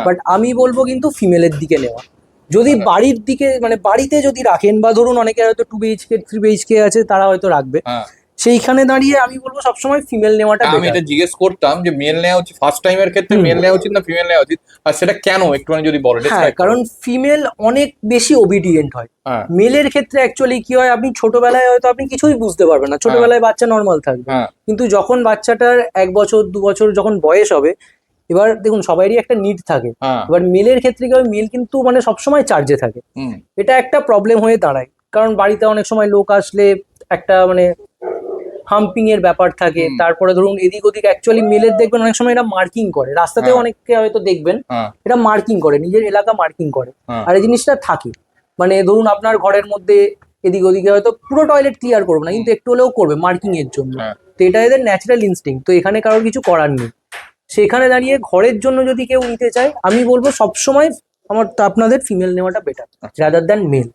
বাট আমি বলবো কিন্তু ফিমেলের দিকে নেওয়া। যদি বাড়ির দিকে মানে বাড়িতে যদি রাখেন, বা ধরুন অনেকে হয়তো 2 BHK 3 BHK আছে, তারা হয়তো রাখবে, সেইখানে দাঁড়িয়ে আমি বলবো সবসময় ফিমেল নেওয়াটা আমি এটা জিজ্ঞেস করতাম যে মেল নেওয়া উচিত ফার্স্ট টাইমের ক্ষেত্রে, মেল নেওয়া উচিত না ফিমেল নেওয়া উচিত, আর সেটা কেন একটুখানি যদি বলেন। হ্যাঁ, কারণ ফিমেল অনেক বেশি ওবিডিয়েন্ট হয়। মেলের ক্ষেত্রে অ্যাকচুয়ালি কি হয়, আপনি ছোটবেলায় হয়তো আপনি কিছুই বুঝতে পারবেন না, ছোটবেলায় বাচ্চা নর্মাল থাকবে, কিন্তু যখন বাচ্চাটার 1 বছর 2 বছর যখন বয়স হবে, এবার দেখুন সবারই একটা নিড থাকে। এবার মেলের ক্ষেত্রে কি হয়, মেল কিন্তু মানে সবসময় চার্জে থাকে, এটা একটা প্রবলেম হয়ে দাঁড়ায়। কারণ বাড়িতে অনেক সময় লোক আসলে একটা মানে হাম্পিং এর ব্যাপার থাকে। তারপরে ধরুন এদিক ওদিক অ্যাকচুয়ালি মেলের দেখবেন অনেক সময় এটা মার্কিং করে, রাস্তাতেও অনেককে হয়তো দেখবেন এটা মার্কিং করে, নিজের এলাকা মার্কিং করে। আর এই জিনিসটা থাকে, মানে ধরুন আপনার ঘরের মধ্যে এদিক ওদিকে হয়তো পুরো টয়লেট ক্লিয়ার করবে না, কিন্তু একটু হলেও করবে মার্কিং এর জন্য। তো এটা এদের ন্যাচারাল ইনস্টিংক্ট, তো এখানে কারোর কিছু করার নেই। সেখানে দাঁড়িয়ে ঘরের জন্য যদি কেউ নিতে চায়, আমি বলবো সবসময় আপনাদের ফিমেল নেওয়াটা বেটার রাদার দ্যান মেল।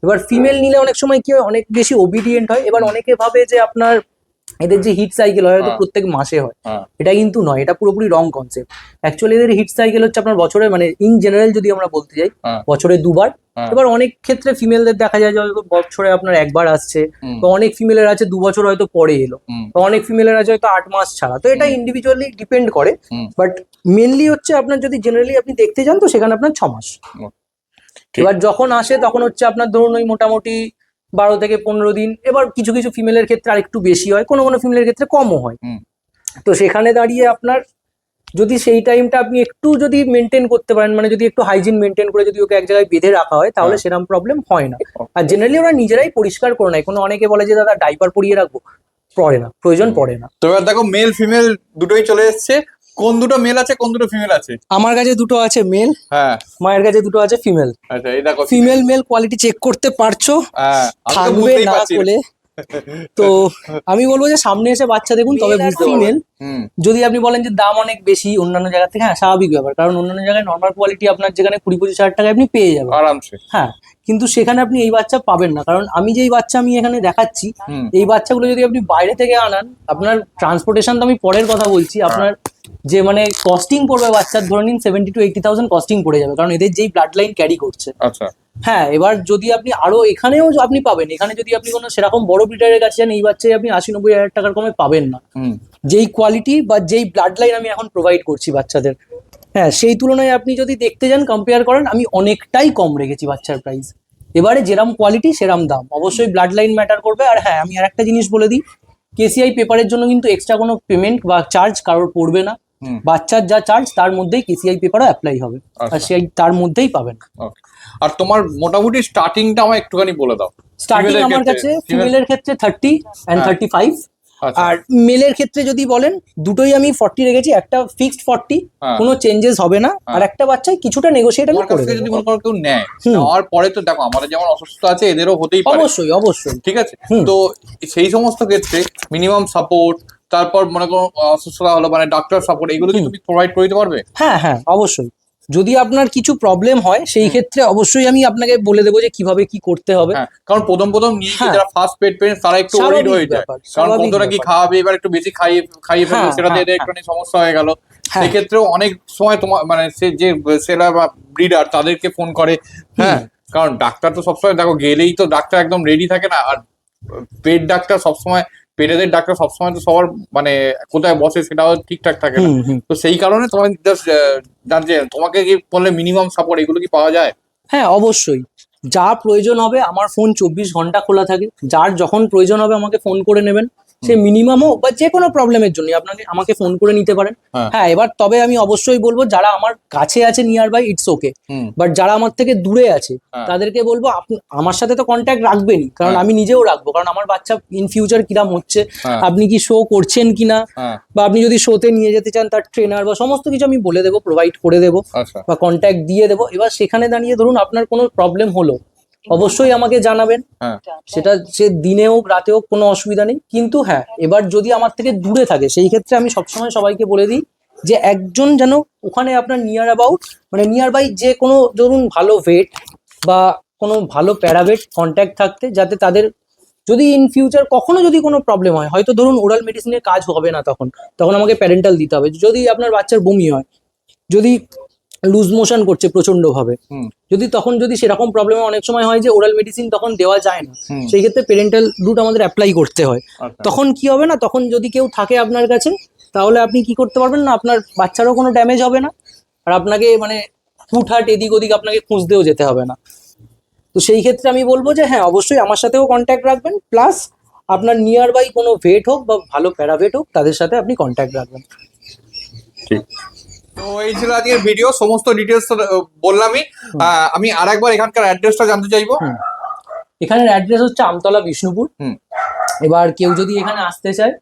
এবার ফিমেল নিলে অনেক সময় কি হয়, অনেক বেশি ওবিডিয়েন্ট হয়। এবার অনেকে ভাবে যে আপনার এদের যে হিট সাইকেল হয় হয়তো প্রত্যেক মাসে হয়, এটা কিন্তু নয়, এটা পুরোপুরি রং কনসেপ্ট। অ্যাকচুয়ালি এদের হিট সাইকেল হচ্ছে আপনার বছরে মানে ইন জেনারেল যদি আমরা বলতে যাই বছরে 2 বার। এবার অনেক ক্ষেত্রে ফিমেলদের দেখা যায় যে হয়তো বছরে আপনার 1 বার আসছে, তো অনেক ফিমেলের আছে 2 বছর হয়তো পরে এলো, তো অনেক ফিমেলের আছে হয়তো 8 মাস ছাড়া। তো এটা ইন্ডিভিজুয়ালি ডিপেন্ড করে, বাট মেনলি হচ্ছে আপনার যদি জেনারেলি আপনি দেখতে যান তো সেখানে আপনার 6 মাস। এবার যখন আসে তখন হচ্ছে আপনার ধরুন ওই মোটামুটি 12 থেকে 15 দিন। এবার কিছু কিছু ফিমেলের ক্ষেত্রে আর একটু বেশি হয়, কোনো কোনো ফিমেলের ক্ষেত্রে কমও হয়। তো সেখানে দাঁড়িয়ে আপনার যদি সেই টাইমটা আপনি একটু যদি মেনটেন করতে পারেন, মানে যদি একটু হাইজিন মেনটেন করে যদি ওকে এক জায়গায় বেঁধে রাখা হয়, তাহলে সেরকম প্রবলেম হয় না। আর জেনারেলি ওরা নিজেরাই পরিষ্কার করে নেয়। কোনো অনেকে বলে যে দাদা ডাইপার পরিয়ে রাখবো, পড়ে না, প্রয়োজন পড়ে না। তো এবার দেখো মেল ফিমেল দুটোই চলে এসছে, কোন দুটো মেল আছে কোন দুটো ফিমেল আছে? আমার কাছে দুটো আছে মেল, মায়ের কাছে দুটো আছে ফিমেল। আচ্ছা, এই দেখো ফিমেল মেল কোয়ালিটি চেক করতে পারছো, থাকবে না বলে। তো আমি বলবো যে সামনে এসে বাচ্চা দেখুন, তবে বুঝতে ফিমেল যদি আপনি বলেন যে দাম অনেক বেশি অন্যান্য জায়গা থেকে, হ্যাঁ স্বাভাবিক ব্যাপার, কারণ অন্যান্য জায়গায় নর্মাল কোয়ালিটি আপনার যেখানে 20-25 হাজার টাকায় আপনি পেয়ে যাবেন আরামসে। হ্যাঁ, কিন্তু সেখানে আপনি এই বাচ্চা পাবেন না, কারণ আমি যেই বাচ্চা আমি এখানে দেখাচ্ছি, এই বাচ্চাগুলো যদি আপনি বাইরে থেকে আনান, আপনার ট্রান্সপোর্টেশন তো আমি পরের কথা বলছি, আপনার যে মানে কস্টিং পড়বে বাচ্চার ধরে নিন 70 to 80,000 কস্টিং পড়ে যাবে, কারণ এদের যেই ব্লাড লাইন ক্যারি করছে। আচ্ছা হ্যাঁ, এবার যদি আপনি আরো এখানেও আপনি পাবেন, এখানে যদি আপনি কোনো সেরকম বড় ব্রিডারের কাছে যান, এই বাচ্চায় আপনি 80-90 হাজার টাকার কমে পাবেন না, যেই কোয়ালিটি বা যেই ব্লাড লাইন আমি এখন প্রোভাইড করছি বাচ্চাদের। হ্যাঁ, সেই তুলনায় আপনি যদি দেখতে যান, কম্পেয়ার করেন, আমি অনেকটাই কম রেখেছি বাচ্চার প্রাইস। এবারে যেরাম কোয়ালিটি সেরাম দাম, অবশ্যই ব্লাড লাইন ম্যাটার করবে। আর হ্যাঁ, আমি আর একটা জিনিস বলে দিই, কেসিআই পেপারের জন্য কিন্তু এক্সট্রা কোনো পেমেন্ট বা চার্জ কারোর পড়বে না। বাচ্চার যা চার্জ তার মধ্যেই কেসিআই পেপারও অ্যাপ্লাই হবে, আর সেই তার মধ্যেই পাবেন। আর তোমার মোটামুটি স্টার্টিংটা আমার একটুখানি বলে দাও। স্টার্টিং আমার কাছে ফিমেলের ক্ষেত্রে 30 and 35, আর মেলের ক্ষেত্রে যদি বলেন দুটোই আমি 40 রেখেছি, একটা ফিক্সড 40, কোনো চেঞ্জেস হবে না, আর একটা বাচ্চায় কিছুটা নেগোশিয়েট আমি করে দেব। যদি মনে করো কেউ নেয়, নেওয়ার পরে তো দেখো আমাদের যেমন অসুস্থ আছে এদেরও হতেই পারে, অবশ্যই অবশ্যই, ঠিক আছে। তো সেই সমস্ত ক্ষেত্রে মিনিমাম সাপোর্ট, তারপর মনে করো অসুস্থতা হলো মানে ডাক্তার সাপোর্ট, এইগুলো কি তুমি প্রোভাইড করে দিতে পারবে? হ্যাঁ হ্যাঁ, অবশ্যই। যদি আপনার কিছু প্রবলেম হয় সেই ক্ষেত্রে অবশ্যই আমি আপনাকে বলে দেবো যে কিভাবে কি করতে হবে। কারণ প্রথম নিয়ে যারা ফার্স্ট পেট পেরেন্টস তারা একটু ওরিড হয়ে যায়, কারণ কতটা কি খাওয়াবে, এবার একটু বেশি খাইয়ে ফেলবে, সেটাতে এদের একটু সমস্যা হয়ে গেল। সেক্ষেত্রেও অনেক সময় তোমার মানে সে যে সেলার বা ব্রিডার তাদেরকে ফোন করে, হ্যাঁ, কারণ ডাক্তার তো সবসময় দেখো গেলেই তো ডাক্তার একদম রেডি থাকে না, আর পেট ডাক্তার সবসময়, পেটেদের ডাক্তার সবসময় তো সবার মানে কোথায় বসে সেটাও ঠিকঠাক থাকে না। তো সেই কারণে তোমার জাস্ট জানতে তোমাকে কি বললে মিনিমাম সাপোর্ট এগুলো কি পাওয়া যায়? হ্যাঁ, অবশ্যই। যা প্রয়োজন হবে, আমার ফোন 24 ঘন্টা খোলা থাকে, যার যখন প্রয়োজন হবে আমাকে ফোন করে নেবেন। সে মিনিমাম হোক বা যে কোনো প্রবলেমের জন্য আমাকে ফোন করে নিতে পারেন। হ্যাঁ, এবার তবে আমি অবশ্যই বলবো যারা আমার কাছে আছে nearby it's okay, but যারা আমার থেকে দূরে আছে তাদেরকে বলবো আপনি আমার সাথে তো কন্ট্যাক্ট রাখবেনই, কারণ আমি নিজেও রাখবো, কারণ আমার বাচ্চা ইন ফিউচার কিরাম হচ্ছে, আপনি কি শো করছেন কিনা, বা আপনি যদি শোতে নিয়ে যেতে চান তার ট্রেনার বা সমস্ত কিছু আমি বলে দেবো, প্রোভাইড করে দেবো, বা কন্ট্যাক্ট দিয়ে দেবো। এবার সেখানে দাঁড়িয়ে ধরুন আপনার কোনো প্রবলেম হলো, অবশ্যই আমাকে জানাবেন, সেটা সে দিনে হোক রাতে হোক, কোনো অসুবিধা নেই। কিন্তু হ্যাঁ, এবার যদি আমার থেকে দূরে থাকে সেই ক্ষেত্রে আমি সবসময় সবাইকে বলে দিই যে একজন যেন ওখানে আপনার নিয়ার বাই যে কোনো ধরুন ভালো ভেট বা কোনো ভালো প্যারাভেট কন্ট্যাক্ট থাকতে, যাতে তাদের যদি ইন ফিউচার কখনো যদি কোনো প্রবলেম হয়, হয়তো ধরুন ওরাল মেডিসিনের কাজ হবে না, তখন আমাকে প্যারেন্টাল দিতে হবে। যদি আপনার বাচ্চার বমি হয়, যদি লুজ মোশন করছে প্রচন্ড ভাবে, তখন যদি সেরকম প্রবলেমে অনেক সময় হয় যে ওরাল মেডিসিন তখন দেওয়া যায় না, সেই ক্ষেত্রে প্যারেন্টাল রুট আমাদের অ্যাপ্লাই করতে হয়। তখন কি হবে না, তখন যদি কেউ থাকে আপনার কাছে তাহলে আপনি কি করতে পারবেন না, আপনার বাচ্চারও কোনো ড্যামেজ হবে না, আর আপনাকে মানে হুটহাট এদিক ওদিক আপনাকে খুঁজতেও যেতে হবে না। তো সেই ক্ষেত্রে আমি বলবো যে হ্যাঁ, অবশ্যই আমার সাথেও কন্ট্যাক্ট রাখবেন, প্লাস আপনার নিয়ার বাই কোনো ভেট হোক বা ভালো প্যারাভেট হোক তাদের সাথে আপনি কন্ট্যাক্ট রাখবেন। ঠিক। তো এই ছিল আজকের ভিডিও, সমস্ত ডিটেলস তো বললামই। আমি আরেকবার এখানকার অ্যাড্রেসটা জানতে চাইবো। এখানের অ্যাড্রেস হচ্ছে আমতলা, বিষ্ণুপুর। এবার কেউ যদি এখানে আসতে চায়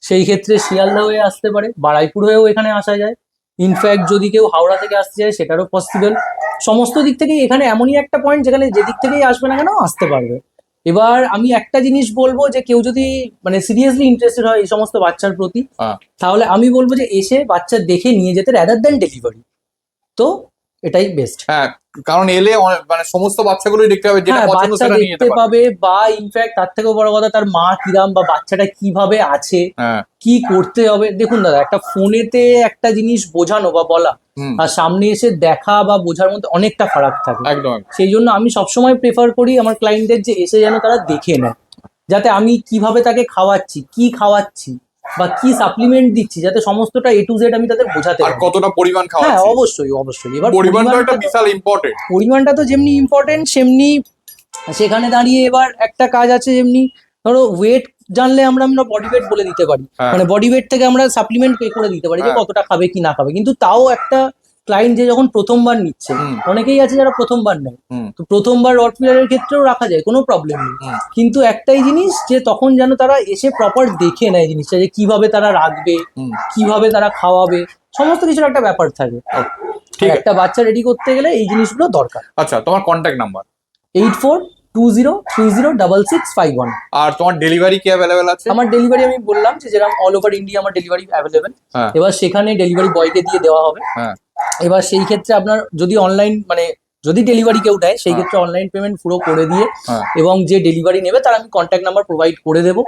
সেই ক্ষেত্রে শিয়ালদা হয়ে আসতে পারে, বারাইপুর হয়েও এখানে আসা যায়। ইনফ্যাক্ট যদি কেউ হাওড়া থেকে আসতে চায় সেটারও পসিবল। সমস্ত দিক থেকেই এখানে এমনই একটা পয়েন্ট যেখানে যেদিক থেকেই আসবে না কেন আসতে পারবে। এবার আমি একটা জিনিস বলবো যে কেউ যদি মানে সিরিয়াসলি ইন্টারেস্টেড হয় এই সমস্ত বাচ্চার প্রতি, তাহলে আমি বলবো যে এসে বাচ্চা দেখে নিয়ে যেতে রাদার দ্যান ডেলিভারি, তো এটাই বেস্ট। হ্যাঁ, কারণ এলে মানে সমস্ত বাচ্চাগুলোই দেখতে পাবে, যেটা পছন্দ সেটা নিয়ে যেতে পাবে, বা ইনফ্যাক্ট তার থেকেও বড় কথা তার মা কিরাম বা বাচ্চাটা কিভাবে আছে, কি করতে হবে। দেখুন দাদা, একটা ফোনেতে একটা জিনিস বোঝানো বা বলা আর সামনে এসে দেখা বা বোঝার মধ্যে অনেকটা ফারাক থাকে। একদম। সেই জন্য আমি সবসময় প্রেফার করি আমার ক্লায়েন্টদের যে এসে যেন তারা দেখে নেয়, যাতে আমি কিভাবে তাকে খাওয়াচ্ছি, কি খাওয়াচ্ছি বা কি সাপ্লিমেন্ট দিচ্ছি, যাতে সমস্তটা A to Z আমি তাদের বোঝাতে পারি। আর কতটা পরিমাণ খাওয়াচ্ছি। হ্যাঁ, অবশ্যই অবশ্যই। এবার পরিমাণটা একটা বিশাল ইম্পর্টেন্ট। পরিমাণটা তো যেমনি ইম্পর্টেন্ট, সেমনি সেখানে দাঁড়িয়ে এবার একটা কাজ আছে, যেমনি ধরো ওয়েট জানলে আমরা বডি ওয়েট বলে দিতে পারি, মানে বডি ওয়েট থেকে আমরা সাপ্লিমেন্ট পে করে দিতে পারি যে কতটা খাবে কি না খাবে। কিন্তু তাও একটা ক্লায়েন্ট যে যখন প্রথমবার নিচ্ছে, অনেকেই আছে যারা প্রথমবার নেয়, তো প্রথমবার রটফিলারের ক্ষেত্রেও রাখা যায়, কোনো প্রবলেম নেই। কিন্তু একটাই জিনিস যে তখন যেন তারা এসে প্রপার দেখে নেয় জিনিসটা, যে কিভাবে তারা রাখবে, কিভাবে তারা খাওয়াবে, সমস্ত কিছুর একটা ব্যাপার থাকে। ঠিক, একটা বাচ্চা রেডি করতে গেলে এই জিনিসগুলো দরকার। আচ্ছা, তোমার কন্ট্যাক্ট নাম্বার? 8420306651। আর তোমার ডেলিভারি কি অ্যাভেলেবেল আছে? আমার ডেলিভারি আমি বললাম যে যেরকম অল ওভার ইন্ডিয়া আমার ডেলিভারি অ্যাভেলেবেল। এবার সেখানে ডেলিভারি বয়কে দিয়ে দেওয়া হবে। এবার সেই ক্ষেত্রে আপনার যদি অনলাইন মানে যদি ডেলিভারি কেউ দেয় সেই ক্ষেত্রে অনলাইন পেমেন্ট পুরো করে দিয়ে, এবং যে ডেলিভারি নেবে তার আমি কন্ট্যাক্ট নাম্বার প্রোভাইড করে দেবো।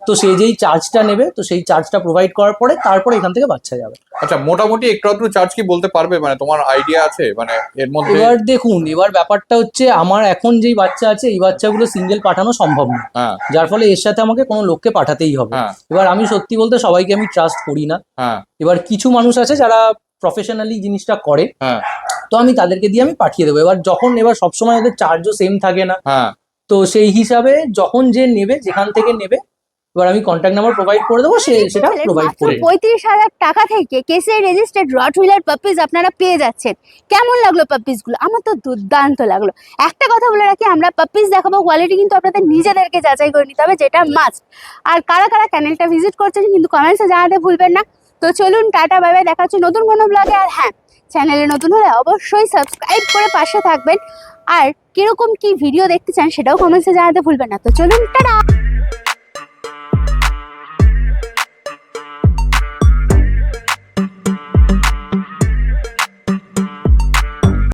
তো সে যেই চার্জটা নেবে, তো সেই চার্জটা প্রোভাইড করার পরে তারপরে এখান থেকে বাচ্চা যাবে। আচ্ছা, মোটামুটি একটু চার্জ কি বলতে পারবে, মানে তোমার আইডিয়া আছে মানে এর মধ্যে? এবার দেখুন, এবার ব্যাপারটা হচ্ছে আমার এখন যেই বাচ্চা আছে এই বাচ্চাগুলো সিঙ্গেল পাঠানো সম্ভব না, যার ফলে এর সাথে আমাকে কোনো লোককে পাঠাতেই হবে। এবার আমি সত্যি বলতে সবাইকে আমি ট্রাস্ট করি না। এবার কিছু মানুষ আছে যারা প্রফেশনালি জিনিসটা করে, তো আমি তাদেরকে দিয়ে আমি পাঠিয়ে দেবো। এবার সবসময় ওদের চার্জও সেম থাকে না, তো সেই হিসাবে যখন যে নেবে, যেখান থেকে নেবে, এবার আমি কন্ট্যাক্ট নাম্বার প্রোভাইড করে দেবো, সেটা প্রোভাইড করে। 35,000 টাকা থেকে কেসিআই রেজিস্টার্ড রটহুইলার পাপিজ আপনারা পেয়ে যাচ্ছেন। কেমন লাগলো পাপিজ গুলো? আমার তো দুর্দান্ত লাগলো। একটা কথা বলে রাখি, আমরা পাপিজ দেখাবো, কোয়ালিটি কিন্তু আপনাদের নিজেদেরকে যাচাই করে নিতে হবে, যেটা মাস্ট। আর কারা কারা চ্যানেলটা ভিজিট করছেন কিন্তু কমেন্টসে জানাতে ভুলবেন না। তো চলুন, টাটা, বাই বাই, দেখা হচ্ছে নতুন কোনো ব্লগে। আর হ্যাঁ, চ্যানেলে নতুন হলে অবশ্যই সাবস্ক্রাইব করে পাশে থাকবেন, আর কিরকম কি ভিডিও দেখতে চান সেটাও কমেন্টসে জানাতে ভুলবেন না। তো চলুন, টাটা।